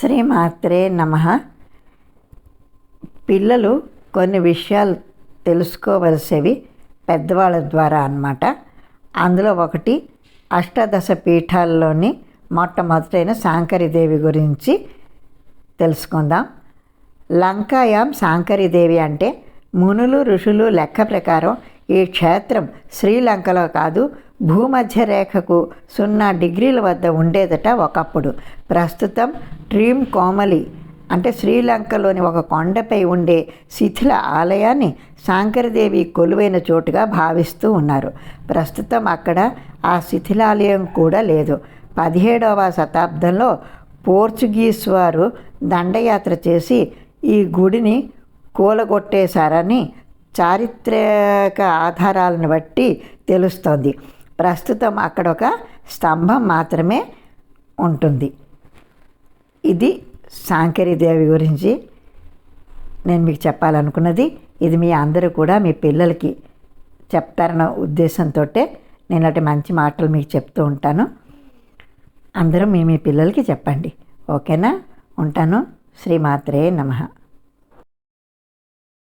శ్రీమాత్రే నమః. పిల్లలు కొన్ని విషయాలు తెలుసుకోవలసినవి పెద్దవాళ్ళ ద్వారా అన్నమాట. అందులో ఒకటి అష్టాదశ పీఠాల్లోని మొట్టమొదటైన శాంకరీదేవి గురించి తెలుసుకుందాం. లంకాయాం శాంకరీదేవి అంటే మునులు ఋషులు లెక్క ప్రకారం ఈ క్షేత్రం శ్రీలంకలో కాదు, భూమధ్య రేఖకు 0 డిగ్రీల వద్ద ఉండేదట ఒకప్పుడు. ప్రస్తుతం ట్రీమ్ కోమలి అంటే శ్రీలంకలోని ఒక కొండపై ఉండే శిథిల ఆలయాన్ని శాంకరదేవి కొలువైన చోటుగా భావిస్తూ ఉన్నారు. ప్రస్తుతం అక్కడ ఆ శిథిలాలయం కూడా లేదు. 17వ శతాబ్దంలో పోర్చుగీస్ వారు దండయాత్ర చేసి ఈ గుడిని కూలగొట్టేశారని చారిత్రక ఆధారాలను బట్టి తెలుస్తోంది. ప్రస్తుతం అక్కడ ఒక స్తంభం మాత్రమే ఉంటుంది. ఇది శాంకరీదేవి గురించి నేను మీకు చెప్పాలనుకున్నది. ఇది మీ అందరూ కూడా మీ పిల్లలకి చెప్తారన్న ఉద్దేశంతో నేను అటు మంచి మాటలు మీకు చెప్తూ ఉంటాను. అందరూ మీ పిల్లలకి చెప్పండి. ఓకేనా? ఉంటాను. శ్రీమాత్రే నమః.